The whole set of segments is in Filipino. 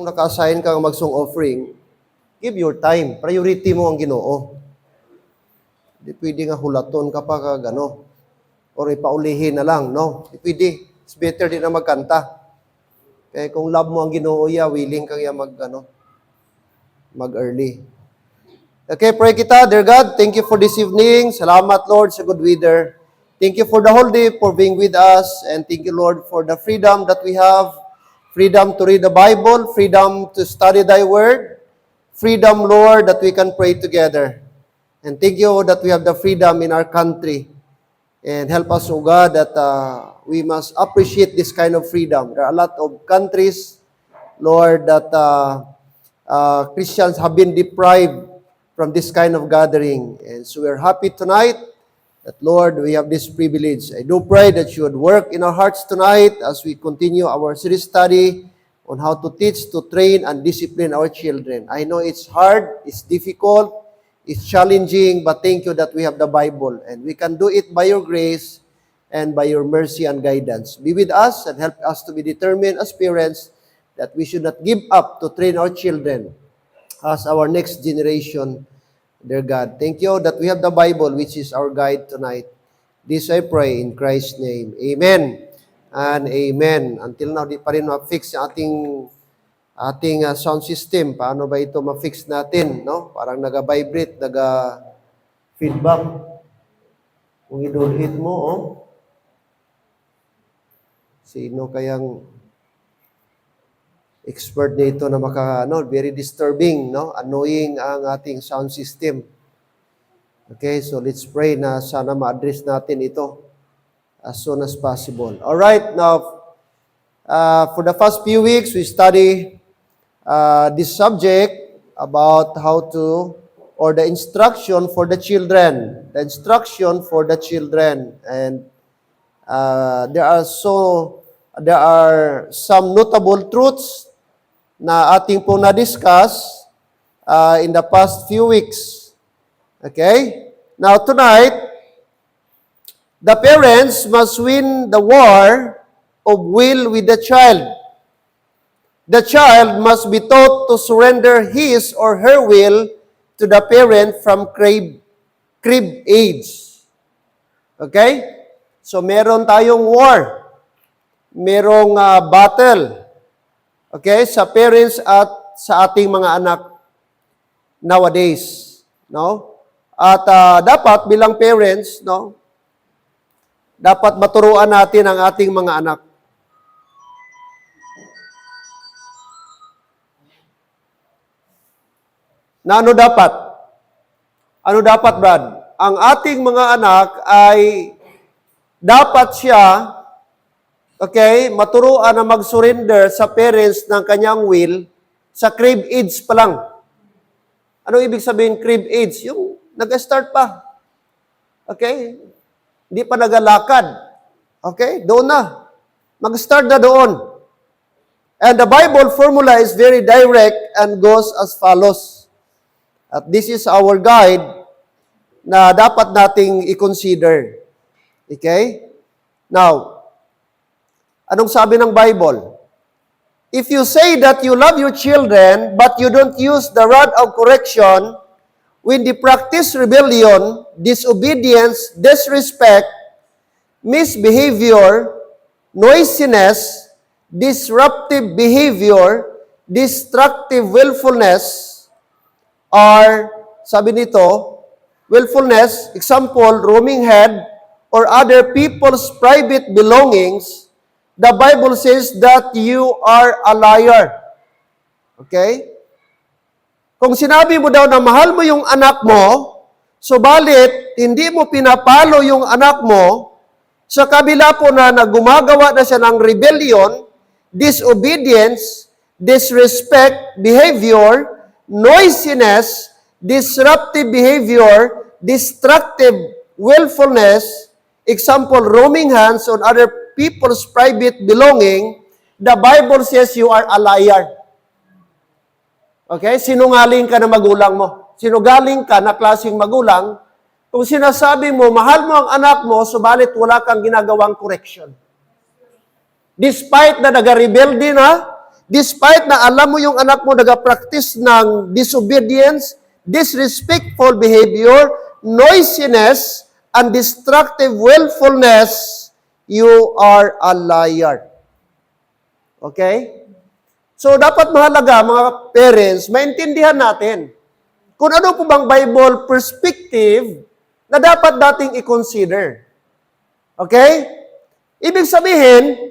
Kung naka-assign ka magsong offering, give your time. Priority mo ang Ginoo. Hindi pwede nga hulaton ka pa kagano. Or ipaulihin na lang, no? Hindi pwede. It's better din na magkanta. Kaya kung love mo ang Ginoo, willing kang mag-early. Okay, pray kita, dear God. Thank you for this evening. Salamat, Lord, sa good weather. Thank you for the whole day, for being with us. And thank you, Lord, for the freedom that we have. Freedom to read the Bible. Freedom to study Thy Word. Freedom, Lord, that we can pray together. And thank you that we have the freedom in our country. And help us, O God, that we must appreciate this kind of freedom. There are a lot of countries, Lord, that Christians have been deprived from this kind of gathering. And so we're happy tonight that, Lord, we have this privilege. I do pray that you would work in our hearts tonight as we continue our series study on how to teach, to train, and discipline our children. I know it's hard, it's difficult, it's challenging, but thank you that we have the Bible, and we can do it by your grace and by your mercy and guidance. Be with us and help us to be determined as parents that we should not give up to train our children as our next generation, dear God. Thank you that we have the Bible, which is our guide tonight. This I pray in Christ's name. Amen and amen. Until now, di pa rin ma-fix yung ating sound system. Paano ba ito ma-fix natin? No? Parang naga-vibrate, naga-feedback. Kung i-hit mo, sino kayang expert nito na very disturbing, no? Annoying ang ating sound system. Okay, so let's pray na sana ma-address natin ito as soon as possible. All right, now, for the first few weeks, we study this subject about or the instruction for the children. The instruction for the children. And there are some notable truths na ating po na-discuss in the past few weeks. Okay? Now, tonight, the parents must win the war of will with the child. The child must be taught to surrender his or her will to the parent from crib age. Okay? So, meron tayong war. Merong battle. Okay? Sa parents at sa ating mga anak nowadays. No? At dapat bilang parents, no? Dapat maturuan natin ang ating mga anak. Na ano dapat? Ano dapat, Brad? Ang ating mga anak ay dapat siya, okay, maturuan na mag-surrender sa parents ng kanyang will sa crib age pa lang. Ano ibig sabihin crib age? Yung nag-start pa. Okay? Hindi pa nagalakad. Okay? Doon na. Mag-start na doon. And the Bible formula is very direct and goes as follows. At this is our guide na dapat nating i-consider. Okay? Now, anong sabi ng Bible? If you say that you love your children, but you don't use the rod of correction, when they practice rebellion, disobedience, disrespect, misbehavior, noisiness, disruptive behavior, destructive willfulness, or, sabi nito, willfulness, example, roaming head, or other people's private belongings, the Bible says that you are a liar. Okay? Kung sinabi mo daw na mahal mo yung anak mo, subalit hindi mo pinapalo yung anak mo, sa kabila po na gumagawa na siya ng rebellion, disobedience, disrespect behavior, noisiness, disruptive behavior, destructive willfulness, example, roaming hands on other people's private belonging, the Bible says you are a liar. Okay? Sinungaling ka na magulang mo. Sinungaling ka na klaseng magulang kung sinasabi mo, mahal mo ang anak mo, subalit wala kang ginagawang correction. Despite na nag-rebelde na, Despite na alam mo yung anak mo nag-practice ng disobedience, disrespectful behavior, noisiness, and destructive willfulness, you are a liar. Okay? So, dapat mahalaga, mga parents, maintindihan natin kung ano po bang Bible perspective na dapat dating i-consider. Okay? Ibig sabihin,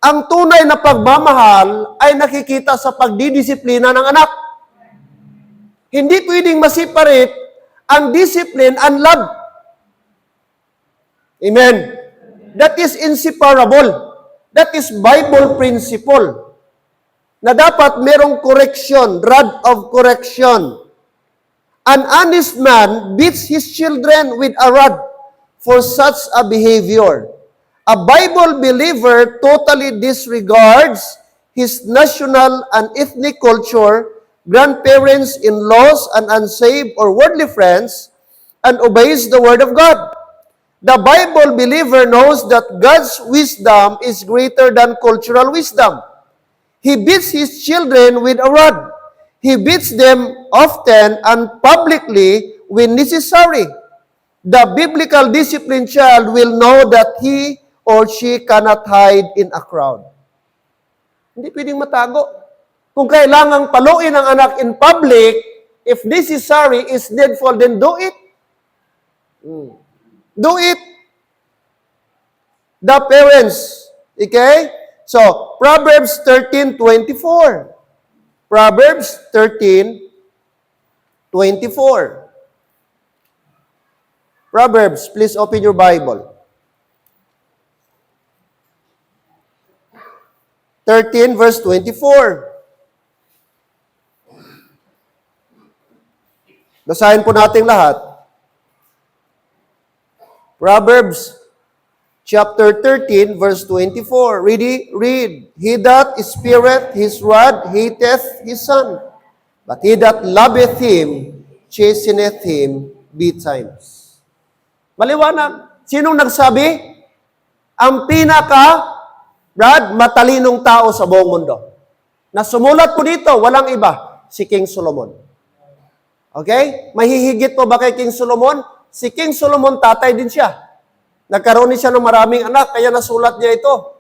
ang tunay na pagmamahal ay nakikita sa pagdidisiplina ng anak. Hindi pwedeng ma-separate ang discipline and love. Amen. That is inseparable. That is Bible principle. Na dapat merong correction, rod of correction. An honest man beats his children with a rod for such a behavior. A Bible believer totally disregards his national and ethnic culture, grandparents, in-laws, and unsaved or worldly friends, and obeys the Word of God. The Bible believer knows that God's wisdom is greater than cultural wisdom. He beats his children with a rod. He beats them often and publicly when necessary. The biblical disciplined child will know that he or she cannot hide in a crowd. Hindi pwedeng matago. Kung kailangang paluin ang anak in public, if necessary is needful, then do it. Do it. The parents. Okay? So, Proverbs 13:24. Proverbs 13:24. Proverbs, please open your Bible. 13 verse 24. Basahin po natin lahat. Proverbs chapter 13 verse 24. Read. He that spireth his rod hateth his son, but he that loveth him chasteneth him betimes. Maliwanag. Sinong nagsabi? Ang Brad, matalinong tao sa buong mundo. Na sumulat po dito, walang iba, si King Solomon. Okay? Mahihigit po ba kay King Solomon? Si King Solomon, tatay din siya. Nagkaroon din siya ng maraming anak, kaya nasulat niya ito.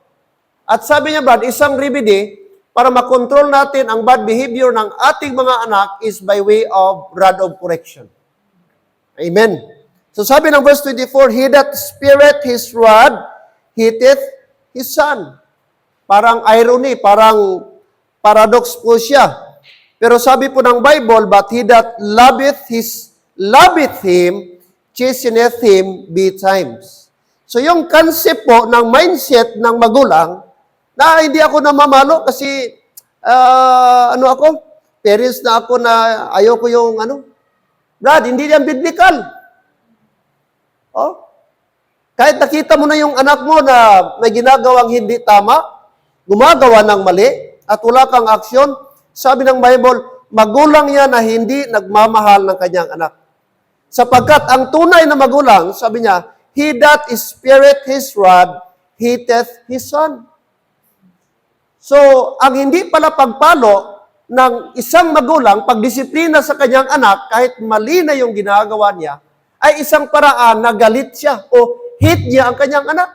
At sabi niya, Brad, isang remedy para makontrol natin ang bad behavior ng ating mga anak is by way of rod of correction. Amen. So sabi ng verse 24, he that spireth his rod hateth his son. Parang irony, parang paradox po siya. Pero sabi po ng Bible, but he that loveth him, chasteneth him betimes. So yung concept po ng mindset ng magulang, na hindi ako namamalo kasi, parents na ako na ayoko yung Brad, hindi yan biblical. Oh? Kahit nakita mo na yung anak mo na may ginagawang hindi tama, gumagawa ng mali, at wala kang aksyon, sabi ng Bible, magulang yan na hindi nagmamahal ng kanyang anak. Sapagkat ang tunay na magulang, sabi niya, he that spireth his rod, hateth his son. So, ang hindi pala pagpalo ng isang magulang, pagdisiplina sa kanyang anak, kahit mali na yung ginagawa niya, ay isang paraan na galit siya o hate niya ang kanyang anak.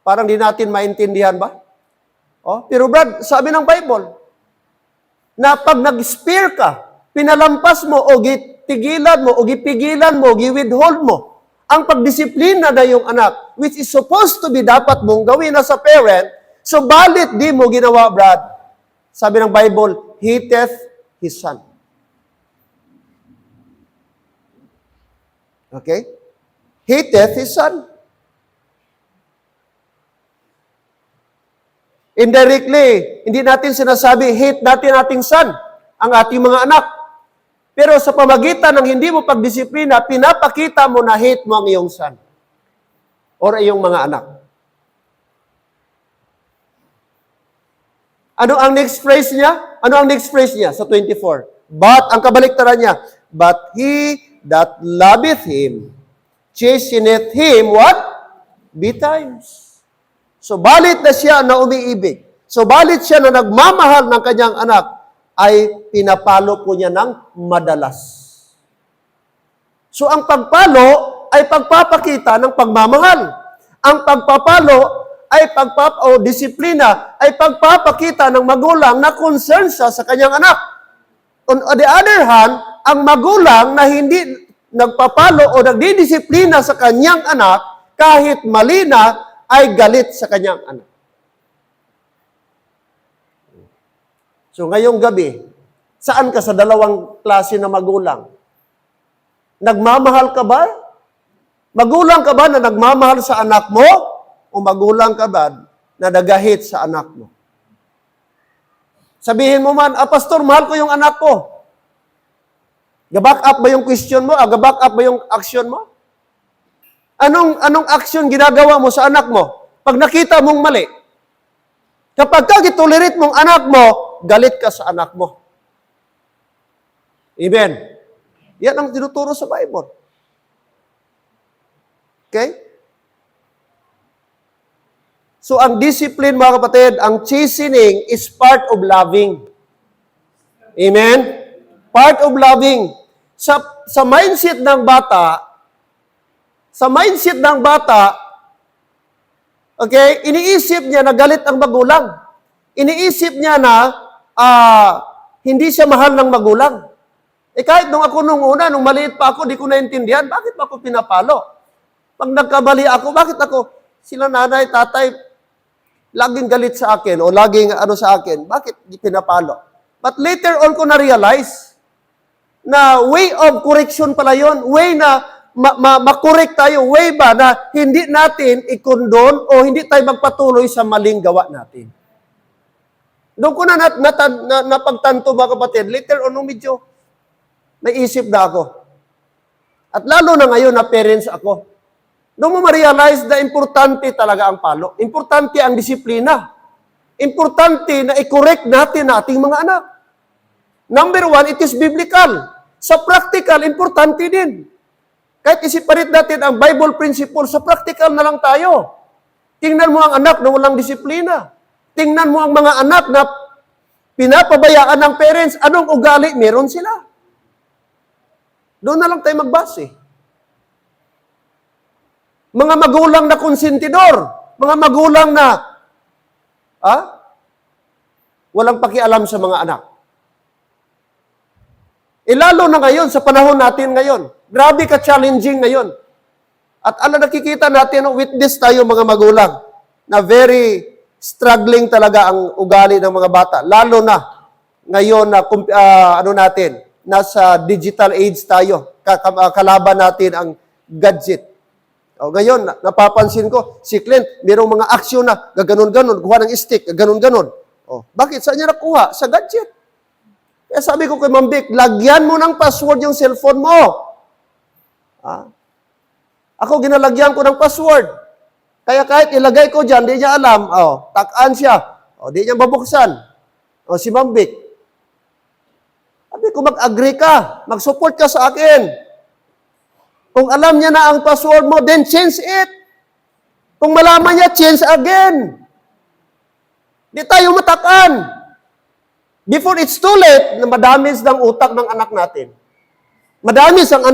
Parang di natin maintindihan ba? Oh, pero Brad, sabi ng Bible, na pag nag-spare ka, pinalampas mo o gitigilan mo o gipigilan mo, giwithhold mo, ang pagdisiplina na yung anak, which is supposed to be dapat mong gawin as a parent, so balit di mo ginawa, Brad. Sabi ng Bible, hateth his son. Okay? Hateth his son. Indirectly, hindi natin sinasabi, hate natin ating son, ang ating mga anak. Pero sa pamagitan ng hindi mo pagdisiplina, pinapakita mo na hate mo ang iyong son or iyong mga anak. Ano ang next phrase niya? Ano ang next phrase niya sa 24? But, ang kabaliktaran niya, but he that loveth him, chasteneth him, what? Betimes. So, balit na siya na umiibig. Subalit siya na nagmamahal ng kanyang anak, ay pinapalo po niya ng madalas. So ang pagpalo ay pagpapakita ng pagmamahal. Ang pagpapalo ay disiplina ay pagpapakita ng magulang na concern siya sa kanyang anak. On the other hand, ang magulang na hindi nagpapalo o nagdidisiplina sa kanyang anak, kahit mali na, ay galit sa kanyang anak. So ngayong gabi, saan ka sa dalawang klase na magulang? Nagmamahal ka ba? Magulang ka ba na nagmamahal sa anak mo? O magulang ka ba na nagahit sa anak mo? Sabihin mo man, pastor, mahal ko yung anak ko. Ga-back up ba yung question mo? Ga-back up ba yung action mo? Anong action ginagawa mo sa anak mo? Pag nakita mong mali, kapag kagitolerate mong anak mo, galit ka sa anak mo. Amen. Yan ang tinuturo sa Bible. Okay? So, ang discipline, mga kapatid, ang chastening is part of loving. Amen? Part of loving. Sa mindset ng bata, okay, iniisip niya na galit ang magulang. Iniisip niya na hindi siya mahal ng magulang. Kahit nung una, nung maliit pa ako, di ko naintindihan, bakit ba ako pinapalo? Pag nagkabali ako, bakit ako, sila nanay, tatay, laging galit sa akin o laging sa akin, bakit pinapalo? But later on ko na-realize na way of correction pala yun, way na makorek tayo, way ba na hindi natin i-condone o hindi tayo magpatuloy sa maling gawa natin. Doon ko na napagtanto, mga kapatid, later on, medyo naisip na ako. At lalo na ngayon na parents ako, doon mo ma-realize na importante talaga ang palo. Importante ang disiplina. Importante na i-correct natin ating mga anak. Number one, it is biblical. Sa practical, importante din. Kahit isiparit natin ang Bible principle, sa practical na lang tayo. Tingnan mo ang anak na walang disiplina. Tingnan mo ang mga anak na pinapabayaan ng parents, anong ugali meron sila. Doon na lang tayo magbase. Mga magulang na konsentidor, mga magulang na walang pakialam sa mga anak. Lalo na ngayon, sa panahon natin ngayon, grabe ka-challenging ngayon. At nakikita natin, witness tayo mga magulang, na very struggling talaga ang ugali ng mga bata. Lalo na ngayon na nasa digital age tayo. Kalaban natin ang gadget. Ngayon, napapansin ko, si Clint, mayroong mga aksyon na gaganon-ganon, kuha ng stick, gaganon-ganon. Bakit? Saan niya nakuha? Sa gadget. Kaya sabi ko kay Ma'am Vic, lagyan mo ng password yung cellphone mo. Ako, ginalagyan ko ng password. Kaya kahit ilagay ko dyan, di niya alam. Takaan siya. Di niya babuksan. Si Ma'am Vic. Sabi ko, mag-agree ka. Mag-support ka sa akin. Kung alam niya na ang password mo, then change it. Kung malaman niya, change again. Di tayo matakan. Before it's too late, na madamis ng utak ng anak natin. Madamis ang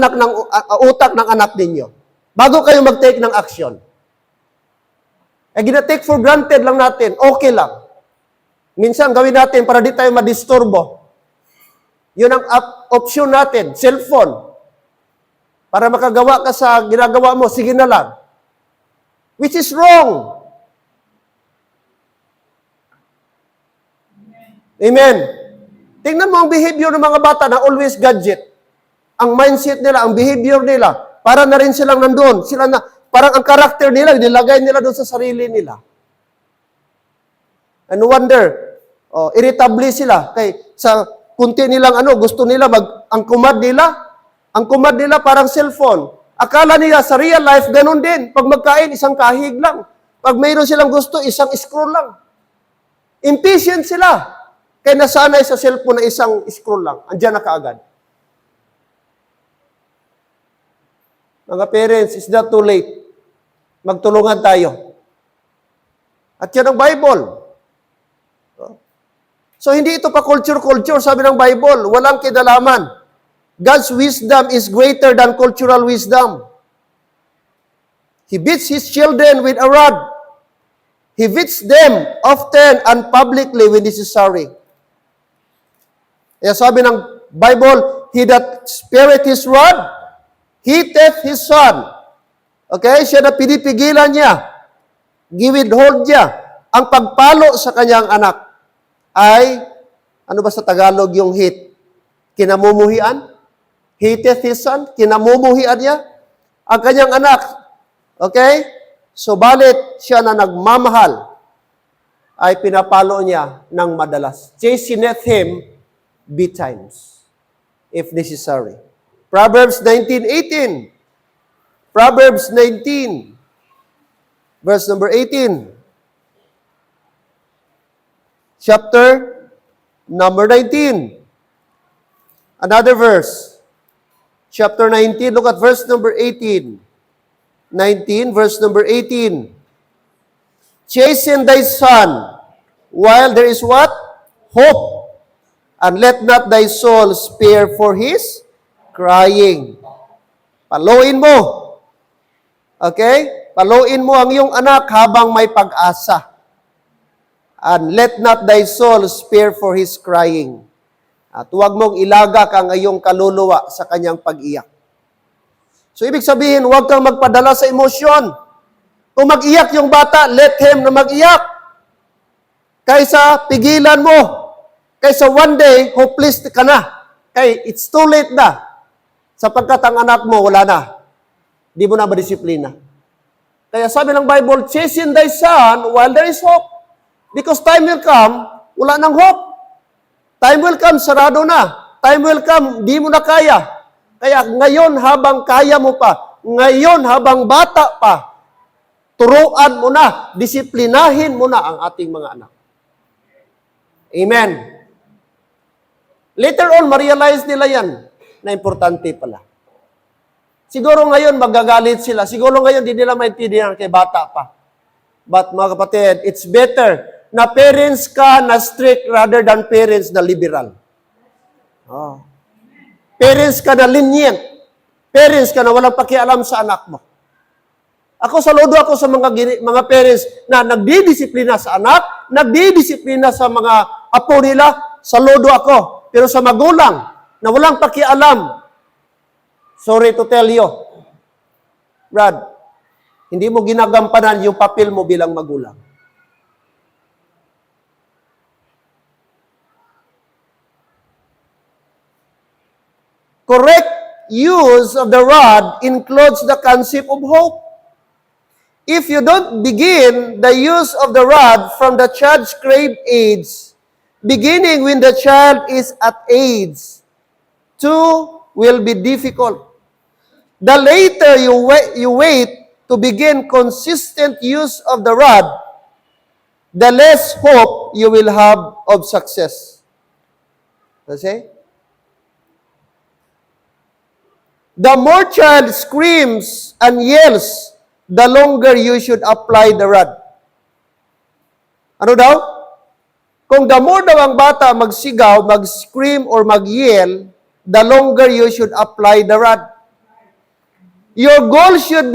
utak ng anak ninyo. Bago kayo mag-take ng action. Gina-take for granted lang natin, okay lang. Minsan gawin natin para di tayo madisturbo. Yun ang option natin, cellphone. Para makagawa ka sa ginagawa mo, sige na lang. Which is wrong. Amen. Tingnan mo ang behavior ng mga bata na always gadget. Ang mindset nila, ang behavior nila, para na rin silang nandoon. Parang ang karakter nila, nilagay nila doon sa sarili nila. And wonder, irritable sila. Sa kunti nilang gusto nila, ang kumad nila parang cellphone. Akala nila sa real life, ganun din. Pag magkain, isang kahig lang. Pag mayroon silang gusto, isang scroll lang. Impatient sila. Kaya nasanay sa cellphone na isang scroll lang. Andiyan na kaagad. Mga parents, it's not too late. Magtulungan tayo. At yan ang Bible. So, hindi ito pa culture, sabi ng Bible. Walang kinalaman. God's wisdom is greater than cultural wisdom. He beats His children with a rod. He beats them often and publicly when necessary. Kaya sabi ng Bible, He that spareth His rod, hateth His son. Okay? Siya na pinipigilan niya. Giwithhold niya ang pagpalo sa kanyang anak. Ay, ano ba sa Tagalog yung hate? Kinamumuhian? Hateth His son? Kinamumuhian niya ang kanyang anak. Okay? So, balit siya na nagmamahal ay pinapalo niya ng madalas. Chasteneth him betimes, if necessary. Proverbs 19:18. Proverbs 19, verse number 18. Chapter number 19. Another verse. Chapter 19, look at verse number 18. 19, verse number 18. Chasten thy son, while there is what? Hope. And let not thy soul spare for his crying. Paluin mo. Okay? Paluin mo ang iyong anak habang may pag-asa. And let not thy soul spare for his crying. At huwag mong ilagak ang iyong kaluluwa sa kanyang pag-iyak. So, ibig sabihin, huwag kang magpadala sa emosyon. Kung mag-iyak yung bata, let him na mag-iyak. Kaysa pigilan mo. Kaysa one day, hopeless ka na. Kaya it's too late na. Sapagkat ang anak mo, wala na. Di mo na madisiplina. Kaya sabi ng Bible, chasten thy son while there is hope. Because time will come, wala nang hope. Time will come, sarado na. Time will come, di mo na kaya. Kaya ngayon habang kaya mo pa, ngayon habang bata pa, turuan mo na, disiplinahin mo na ang ating mga anak. Amen. Later on, ma-realize nila yan na importante pala. Siguro ngayon magagalit sila. Siguro ngayon di nila maintindihan kay bata pa. But mga kapatid, it's better na parents ka na strict rather than parents na liberal. Oh. Parents ka na lenient. Parents ka na walang pakialam sa anak mo. Ako, saludo ako sa mga parents na nagdidisiplina sa anak, nagdidisiplina sa mga apo nila, saludo ako. Pero sa magulang na walang pakialam, sorry to tell you, Brad, hindi mo ginagampanan yung papel mo bilang magulang. Correct use of the rod includes the concept of hope. If you don't begin the use of the rod from the child's cradle age, beginning when the child is at age 2 will be difficult. The later you wait to begin consistent use of the rod, the less hope you will have of success. Okay? The more child screams and yells, the longer you should apply the rod. Ano daw? Kung the more daw ang bata magsigaw, mag-scream, or mag-yell, the longer you should apply the rod. Your goal should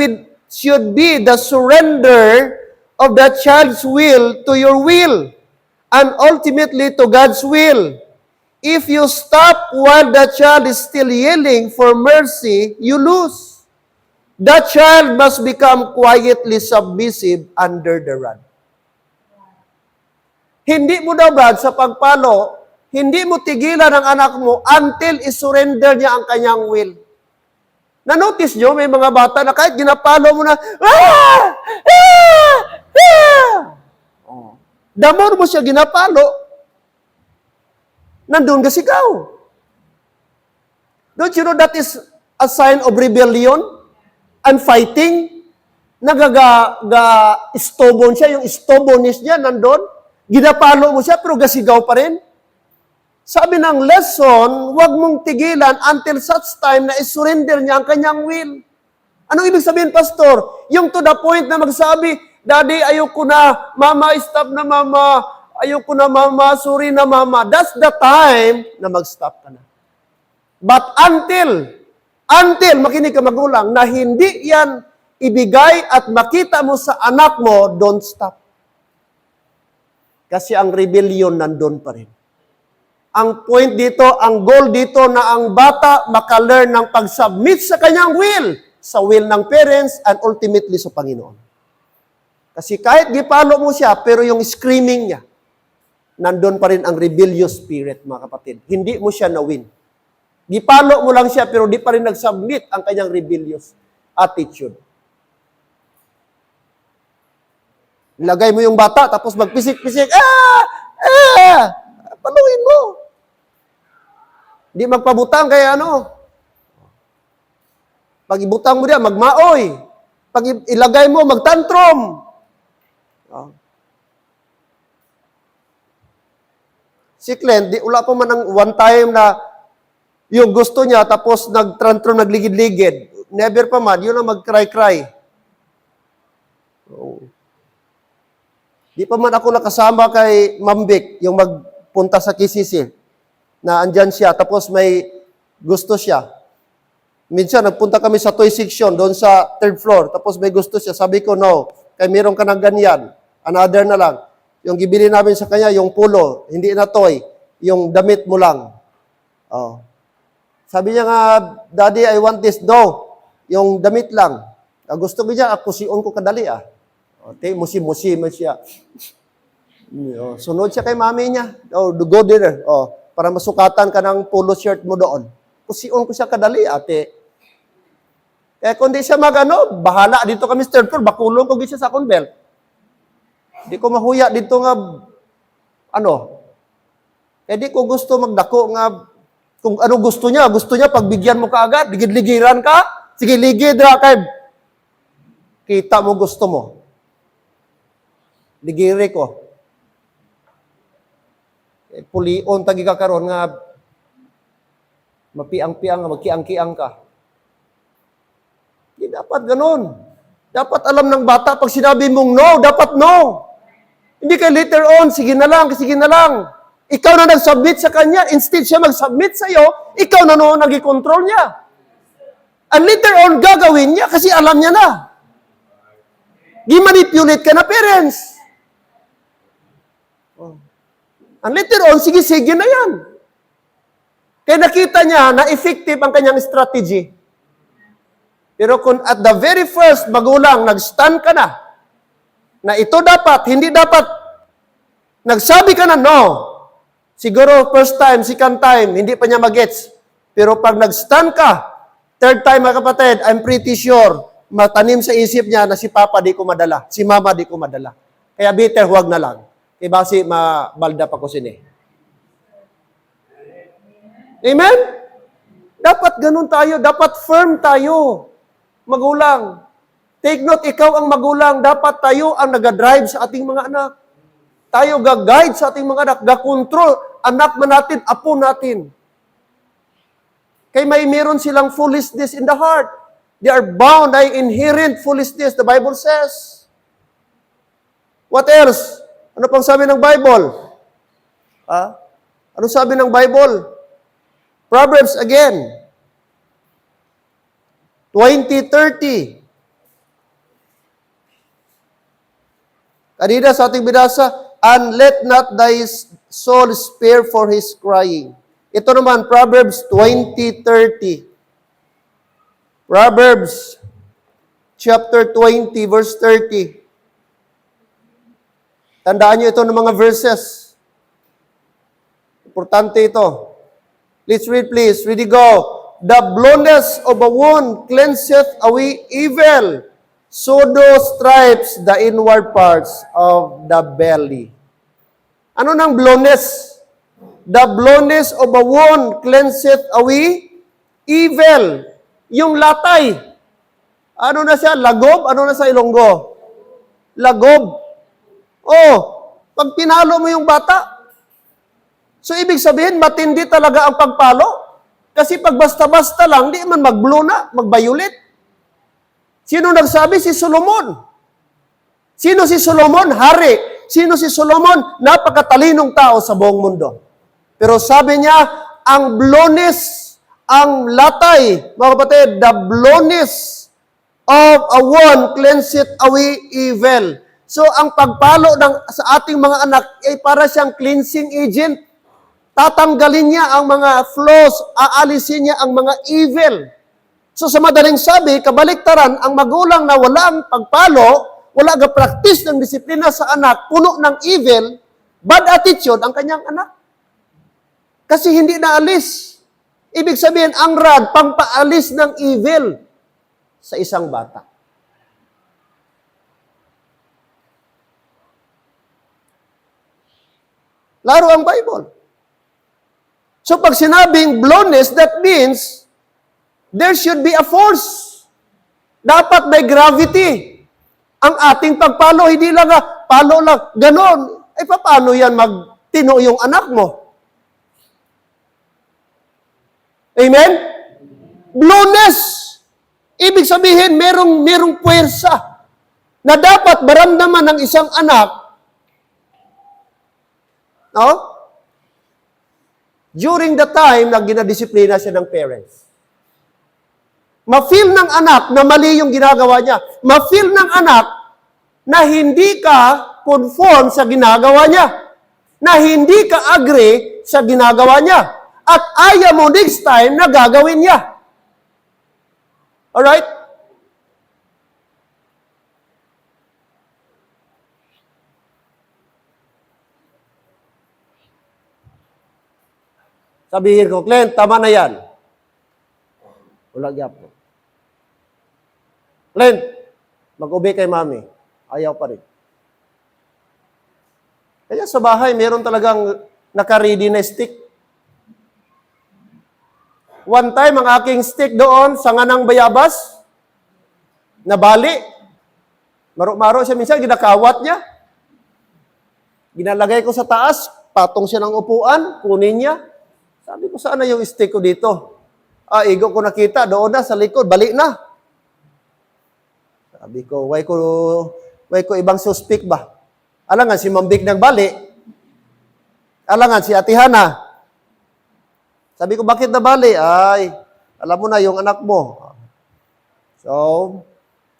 be the surrender of the child's will to your will, and ultimately to God's will. If you stop while the child is still yelling for mercy, you lose. The child must become quietly submissive under the rod. Hindi mo daw, Brad, sa pagpalo, hindi mo tigilan ang anak mo until isurrender niya ang kanyang will. Na-notice nyo, may mga bata na kahit ginapalo mo na, ah! Ah! Ah! The more mo siya ginapalo, nandun ka sigaw. Don't you know that is a sign of rebellion and fighting? Nagaga-istobon siya, yung istobonis niya nandun. Ginapalo mo siya, pero gasigaw pa rin. Sabi ng lesson, huwag mong tigilan until such time na isurrender niya ang kanyang will. Anong ibig sabihin, Pastor? Yung to the point na magsabi, Daddy, ayoko na. Mama, stop na, Mama. Ayoko na mama, sorry na mama. That's the time na mag-stop ka na. But until, makinig ka magulang, na hindi yan ibigay at makita mo sa anak mo, don't stop. Kasi ang rebellion nandun pa rin. Ang point dito, ang goal dito na ang bata makalearn ng pag-submit sa kanyang will, sa will ng parents, and ultimately sa Panginoon. Kasi kahit gipalo mo siya, pero yung screaming niya, nandun pa rin ang rebellious spirit, mga kapatid. Hindi mo siya na-win. Gipalo mo lang siya, pero di pa rin nag-submit ang kanyang rebellious attitude. Ilagay mo yung bata, tapos magpisik-pisik, paluin mo. Di magpabutang kaya ano. Pag ibutang mo diyan, magmaoy. Pag ilagay mo, magtantrum. Si Clint, wala pa man ng one time na yung gusto niya, tapos nagtantrum, nagligid-ligid. Never pa man, yun ang mag-cry-cry. Di pa man ako nakasama kay Mambik, yung magpunta sa KCC, na andyan siya, tapos may gusto siya. Minsan, nagpunta kami sa toy section, doon sa 3rd floor, tapos may gusto siya. Sabi ko, no, kaya meron ka ng ganyan, another na lang. Yung gibili namin sa kanya, yung pulo, hindi na toy, yung damit mo lang. Oh. Sabi niya nga, Daddy, I want this. No, yung damit lang. Gusto ko niya, ako siyon ko kadali Okay, musim-musim siya. Sunod siya kay mami niya. Go there. Para masukatan ka ng polo shirt mo doon. Kusion ko siya kadali, ate. Kaya kung di siya bahala dito kami sa 3rd floor, bakulong ko siya sa conbelt. Di ko mahuya dito nga, Kaya di ko gusto magdako nga, kung ano gusto niya pagbigyan mo ka agad, ligid-ligiran ka, sige, ligid ra kay kita mo gusto mo. Ligiri ko. Pulion tagi ka karon nga mapiang-piang, magkiang-kiang ka. Hindi dapat ganun. Dapat alam ng bata, pag sinabi mong no, dapat no. Hindi ka later on, sige na lang. Ikaw na nag-submit sa kanya, instead siya mag-submit sa iyo, ikaw na noon nag-control niya. And later on, gagawin niya kasi alam niya na. Gi-manipulate ka na parents. And later on, sige na yan. Kaya nakita niya na effective ang kanyang strategy. Pero kung at the very first, magulang, nag-stand ka na ito dapat, hindi dapat, nagsabi ka na no. Siguro first time, second time, hindi pa niya mag-gets. Pero pag nag-stand ka, third time mga kapatid, I'm pretty sure, matanim sa isip niya na si Papa di ko madala, si Mama di ko madala. Kaya better, huwag na lang. Ibasi mabalda pa ko sini. Amen? Dapat ganun tayo. Dapat firm tayo. Magulang. Take note, ikaw ang magulang. Dapat tayo ang nag-drive sa ating mga anak. Tayo gag-guide sa ating mga anak. Ga-control. Anak man natin, apo natin. Kaya may meron silang foolishness in the heart. They are bound by inherent foolishness, the Bible says. What else? Ano pang sabi ng Bible? Ano sabi ng Bible? Proverbs again. 20:30. Kanina sa ating binasa, and let not thy soul spare for his crying. Ito naman, Proverbs 20:30. Proverbs chapter 20, verse 30. Tandaan nyo ito ng mga verses. Importante ito. Let's read please. Ready, go. The bloodless of a wound cleanseth away evil. So do stripes the inward parts of the belly. Ano nang bloodless? The bloodless of a wound cleanseth away evil. Yung latay. Ano na siya? Lagob? Ano na sa Ilonggo? Lagob. Pag pinalo mo yung bata, so ibig sabihin, matindi talaga ang pagpalo. Kasi pag basta-basta lang, di man mag-blow na, mag-violet. Sino nagsabi? Si Solomon. Sino si Solomon? Hari. Sino si Solomon? Napakatalinong tao sa buong mundo. Pero sabi niya, ang blueness, ang latay, mga kapatid, the blueness of a one cleanseth away evil. So, ang pagpalo sa ating mga anak ay para siyang cleansing agent. Tatanggalin niya ang mga flaws, aalisin niya ang mga evil. So, sa madaling sabi, kabaliktaran, ang magulang na walang pagpalo, wala ga practice ng disiplina sa anak, puno ng evil, bad attitude ang kanyang anak. Kasi hindi naalis. Ibig sabihin, ang rod, pangpaalis ng evil sa isang bata. Laro ang Bible. So pag sinabing blueness, that means there should be a force. Dapat may gravity. Ang ating pagpalo, hindi lang palo lang, ganon. Ay paano yan magtino yung anak mo? Amen? Blueness. Ibig sabihin, merong puwersa na dapat maramdaman ng isang anak. No? During the time na ginadisiplina siya ng parents. Ma-feel ng anak na mali yung ginagawa niya. Ma-feel ng anak na hindi ka conform sa ginagawa niya. Na hindi ka agree sa ginagawa niya. At ayaw mo next time na gagawin niya. Alright? Sabihin ko, Clint, tama na yan. Wala gyap mo. Clint, mag-ubi kay mami. Ayaw pa rin. Kaya sa bahay, meron talagang naka-ready na stick. One time, ang aking stick doon, sa nganang bayabas, nabali. Maro-maro siya, minsan ginakawat niya. Ginalagay ko sa taas, patong siya ng upuan, kunin niya. Sabi ko, saan na yung stick ko dito? Igo ko nakita, doon na sa likod, balik na. Sabi ko, why ko ibang suspect ba? Alangan si Mambik nagbali. Alangan si Ate Hana. Sabi ko, bakit nabali? Ay, alam mo na yung anak mo. So,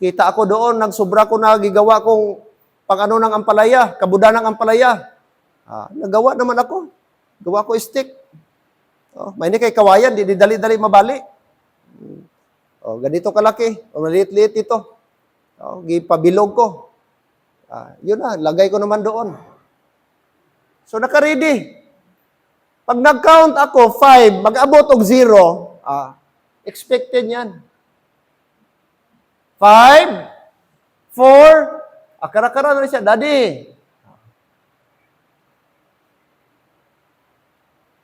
kita ako doon, nagsubra ko na, gigawa kong pang-ano ng ampalaya, kabuda ng ampalaya. Nagawa naman ako. Gawa ko stick. May kay kawayan, di dali-dali mabali. Ganito kalaki. Maliit-liit ito. Gipabilog ko. Yun na, lagay ko naman doon. So, naka-ready. Pag nag-count ako, 5, mag-abot og 0, expected yan. 5, 4, akara-kara na siya, Daddy.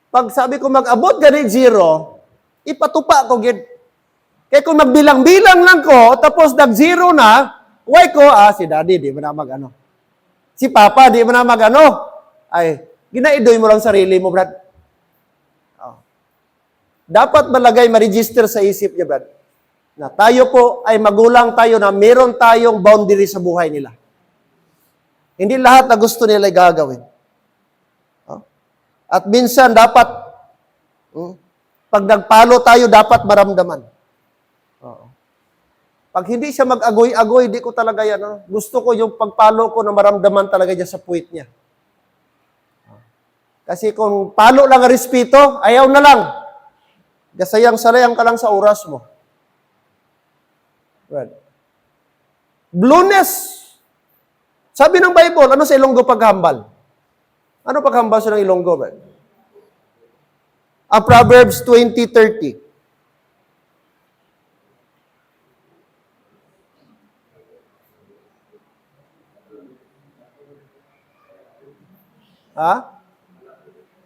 Pag sabi ko mag-abot ganit 0, ipatupa ko gid. Kaya kung magbilang-bilang lang ko, tapos nag-0 na, why ko, si Daddy, di mo na mag-ano. Si Papa, di mo na mag-ano. Ay, ginaidoy mo lang sarili mo, Brad. Dapat malagay, ma-register sa isip niya, Brad, na tayo po ay magulang tayo na meron tayong boundary sa buhay nila. Hindi lahat na gusto nila gagawin. At minsan dapat, pag nagpalo tayo, dapat maramdaman. Pag hindi siya mag-agoy-agoy, di ko talaga yan. Gusto ko yung pagpalo ko na maramdaman talaga dyan sa puwit niya. Kasi kung palo lang ang respeto, ayaw na lang. Gasayang-sarayang ka lang sa oras mo. Right. Blueness. Sabi ng Bible, ano sa Ilonggo paghambal? Ano paghambal sa ng Ilonggo, right? Ang Proverbs 20:30.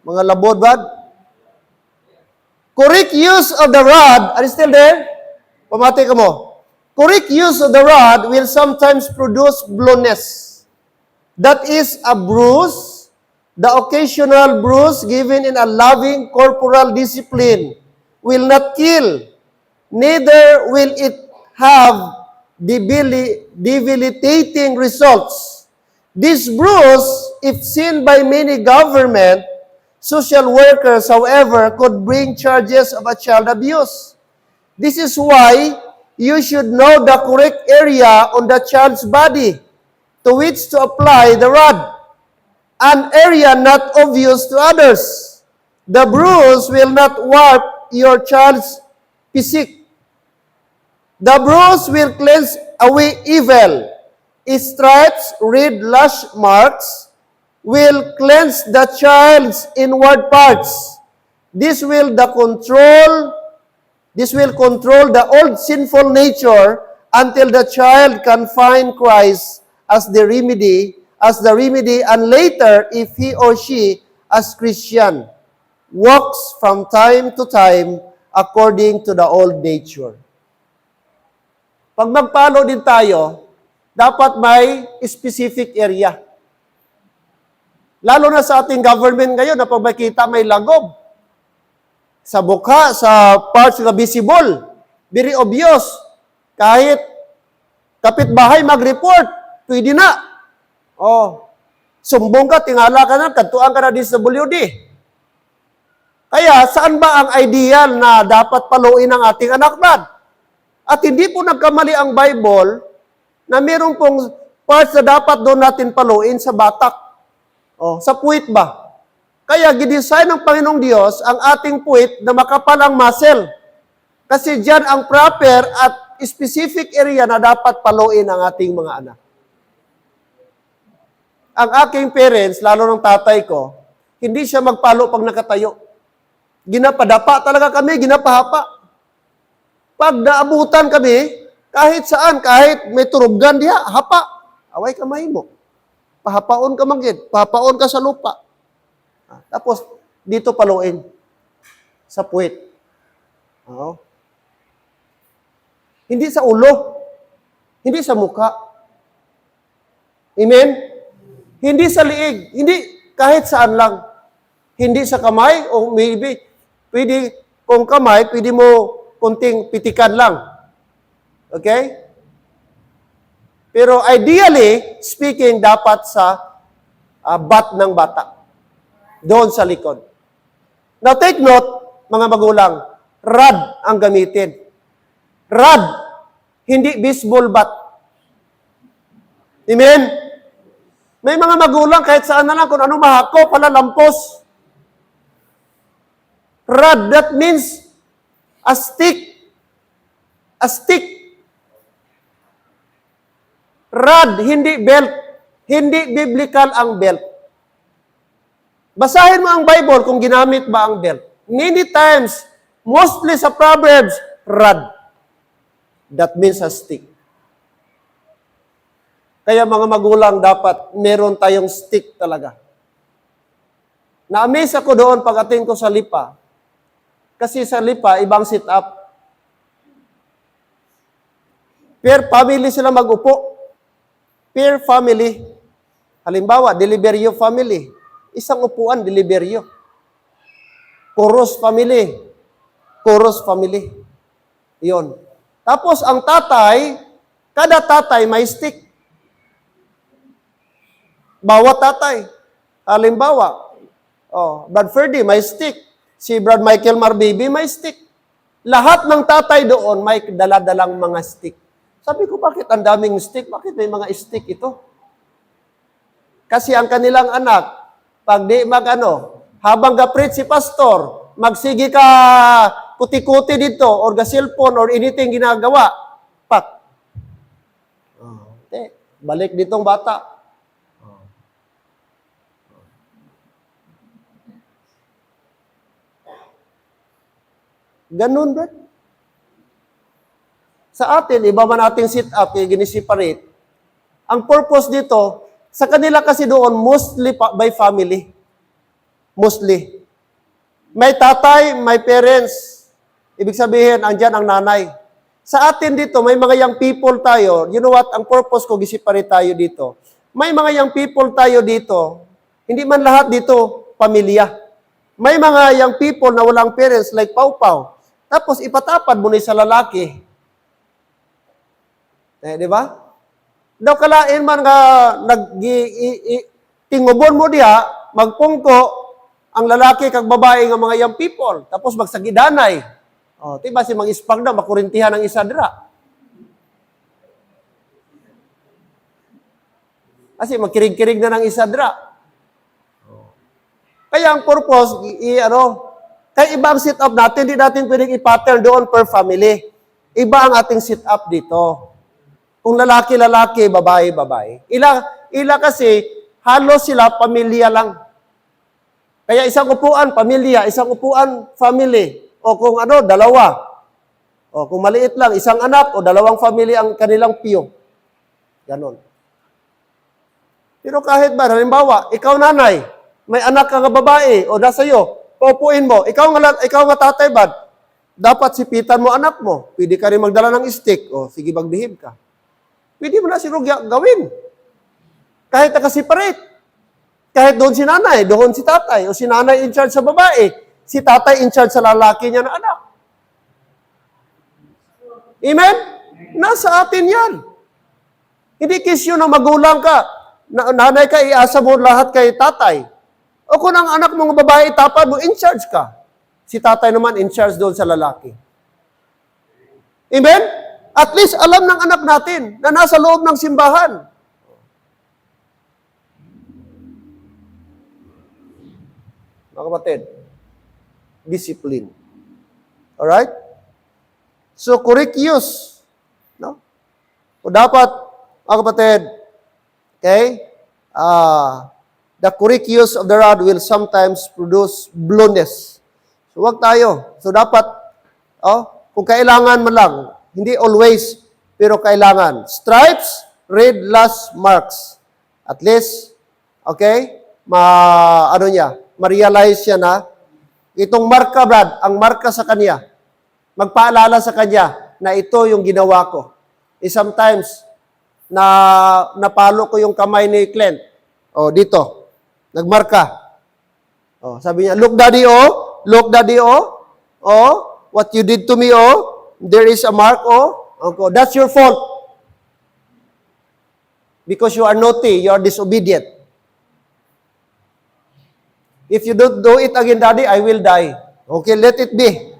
Mga labod, Brad? Correct use of the rod, are you still there? Pamati ka mo. Correct use of the rod will sometimes produce blueness. That is a bruise, the occasional bruise given in a loving corporal discipline will not kill, neither will it have debilitating results. This bruise, if seen by many government, social workers, however, could bring charges of a child abuse. This is why you should know the correct area on the child's body to which to apply the rod, an area not obvious to others. The bruise will not warp your child's physique. The bruise will cleanse away evil. Stripes, red lash marks will cleanse the child's inward parts. This will control the old sinful nature until the child can find Christ as the remedy, and later, if he or she, as Christian, walks from time to time according to the old nature. Pag magpalo din tayo, dapat may specific area. Lalo na sa ating government ngayon, na pag makita may lagob, sa bukha, sa parts na visible, very obvious. Kahit kapitbahay mag-report, pwede na. Sumbong ka, tingala ka na, kantuan ka na DSWD. Kaya, saan ba ang ideal na dapat paluin ang ating anak man? At hindi po nagkamali ang Bible na mayroon pong parts na dapat doon natin paluin sa batak. Sa puwit ba? Kaya gidesign ng Panginoong Diyos ang ating puwit na makapal ang muscle. Kasi diyan ang proper at specific area na dapat paluin ang ating mga anak. Ang aking parents, lalo ng tatay ko, hindi siya magpalo pag nakatayo. Ginapadapa talaga kami, ginapahapa. Pag naabutan kami, kahit saan, kahit may turubgan diya, hapa. Away kamay mo. Pahapaon ka magid, pahapaon ka sa lupa. Tapos, dito paluin. Sa puwit. Hindi sa ulo. Hindi sa mukha. Amen? Hindi sa liig. Hindi kahit saan lang. Hindi sa kamay, o maybe, pwede, kung kamay, pwede mo kunting pitikan lang. Okay? Pero ideally, speaking, dapat sa bat ng bata. Doon sa likod. Now take note, mga magulang, rod ang gamitin. Rod, hindi baseball bat. Amen? May mga magulang, kahit saan na lang, kung ano mahako, pala lampos. Rod, that means a stick. A stick. Rod, hindi belt. Hindi biblical ang belt. Basahin mo ang Bible kung ginamit ba ang belt. Many times, mostly sa Proverbs, rod. That means a stick. Kaya mga magulang, dapat meron tayong stick talaga. Na-amaze ako doon pag-ating ko sa Lipa. Kasi sa Lipa, ibang sit-up. Per family sila mag-upo. Per family. Halimbawa, Deliverio family. Isang upuan, Deliverio. Chorus family. Chorus family. Iyon. Tapos, ang tatay, kada tatay may stick. Bawat tatay. Halimbawa, Brad Ferdy may stick. Si Brad Michael Marbibi may stick. Lahat ng tatay doon may dala-dalang mga stick. Sabi ko, bakit ang daming stick? Bakit may mga stick ito? Kasi ang kanilang anak, pag di habang gaprit si pastor, magsigi ka kuti-kuti dito, or ga cellphone, or anything ginagawa, pak. Okay. Balik ditong bata. Ganun ba? Sa atin, iba man nating sit-up, gini-separate. Ang purpose dito, sa kanila kasi doon, mostly by family. Mostly. May tatay, may parents. Ibig sabihin, andyan ang nanay. Sa atin dito, may mga young people tayo. You know what? Ang purpose ko, gisiparate tayo dito. May mga young people tayo dito. Hindi man lahat dito, pamilya. May mga young people na walang parents, like Pau-Pau. Tapos ipatapad mo na sa lalaki. Di ba? Daw kalain man nga tingubon mo diha, magpungko, ang lalaki kag babae nga mga young people. Tapos magsagidanay. O, diba si mga ispag na, makurintihan ng isa dira. Kasi magkirig-kirig na ng isa dira. Kaya ang purpose, kaya iba ang sit-up natin, hindi natin pwedeng i-pattern doon per family. Iba ang ating sit-up dito. Kung lalaki-lalaki, babae-babae. Ila kasi, halos sila pamilya lang. Kaya isang upuan, pamilya, isang upuan, family. O kung dalawa. O kung maliit lang, isang anak o dalawang family ang kanilang piyo. Ganon. Pero kahit ba, halimbawa, ikaw nanay, may anak ka nga babae o nasa iyo, paupuin mo, ikaw nga tatay ba, dapat sipitan mo anak mo. Pwede ka rin magdala ng stick o sige magbehave ka. Pwede mo na siguro gawin. Kahit naka-separate. Kahit doon si nanay, doon si tatay, o si nanay in charge sa babae, si tatay in charge sa lalaki niya na anak. Amen? Nasa atin yan. Hindi kisyo na magulang ka, nanay ka, iasa mo lahat kay tatay. O kung ang anak mong babae tapad mo, in charge ka. Si tatay naman in charge doon sa lalaki. Amen? At least alam ng anak natin na nasa loob ng simbahan. Mga kapatid, discipline. Alright? So, courageous. No? O dapat, mga kapatid, okay, the courageous of the rod will sometimes produce bluntness. So, wag tayo. So, dapat, kung kailangan man lang, hindi always, pero kailangan. Stripes, red last marks. At least, okay, ma-realize siya na, itong marka, Brad, ang marka sa kanya, magpaalala sa kanya na ito yung ginawa ko. Sometimes, napalo ko yung kamay ni Clint. Dito. Nagmarka. Sabi niya, look daddy, look daddy, what you did to me, there is a mark, that's your fault. Because you are naughty, you are disobedient. If you don't do it again, daddy, I will die. Okay, let it be.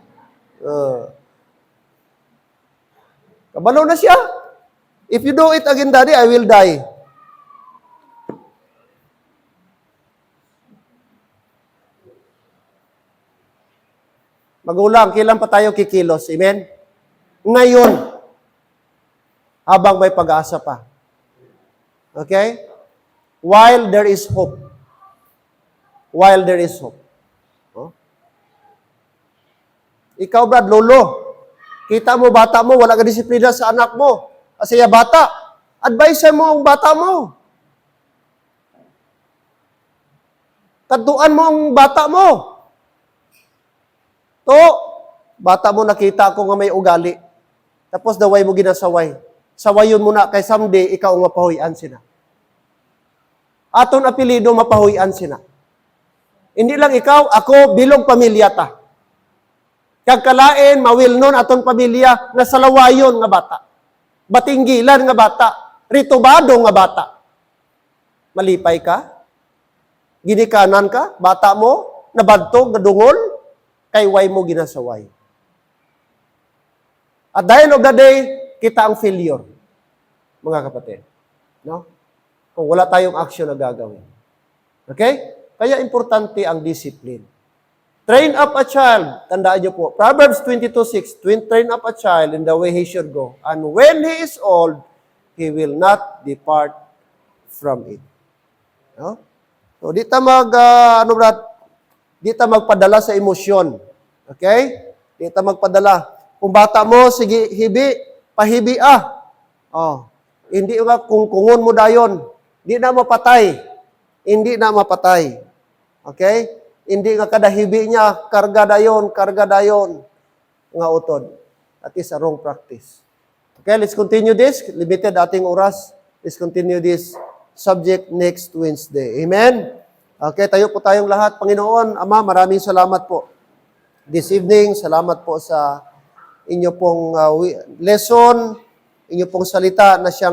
Kabalo na siya. If you do it again, daddy, I will die. Magulang, kailan pa tayo kikilos? Amen? Ngayon, habang may pag-asa pa. Okay? While there is hope. While there is hope. Ikaw, Brad, lolo, kita mo, bata mo, wala ka disiplina sa anak mo. Kasi bata, advise mo ang bata mo. Kantuan mo ang bata mo. Bata mo nakita ko nga may ugali. Tapos daway mo ginasaway. Sawayon mo na kay someday ikaw ang mapahuyan sila. Aton apelido mapahuyan sila. Hindi lang ikaw, ako bilog pamilya ta. Kagkalain, mawilnon aton pamilya na salawayon nga bata. Batinggilan nga bata. Ritubado nga bata. Malipay ka? Ginikanan ka? Bata mo? Nabadtog, nadungol? Kay way mo ginasaway. At the end of the day, kita ang failure. Mga kapatid. No? Kung wala tayong action na gagawin. Okay? Kaya importante ang discipline. Train up a child. Tandaan niyo po. Proverbs 22:6, train up a child in the way he should go. And when he is old, he will not depart from it. No? So, di ta magpadala sa emosyon. Okay? Di ta magpadala. Kung bata mo, sige, pahibi Hindi nga kung kungon mo dayon. Di na mapatay. Hindi na mapatay. Okay? Hindi nga kada hibi niya, karga dayon. Nga utod. That is a wrong practice. Okay, let's continue this. Limited ating oras. Let's continue this subject next Wednesday. Amen? Okay, tayo po tayong lahat. Panginoon, Ama, maraming salamat po. This evening, salamat po sa inyo pong lesson, inyo pong salita na siyang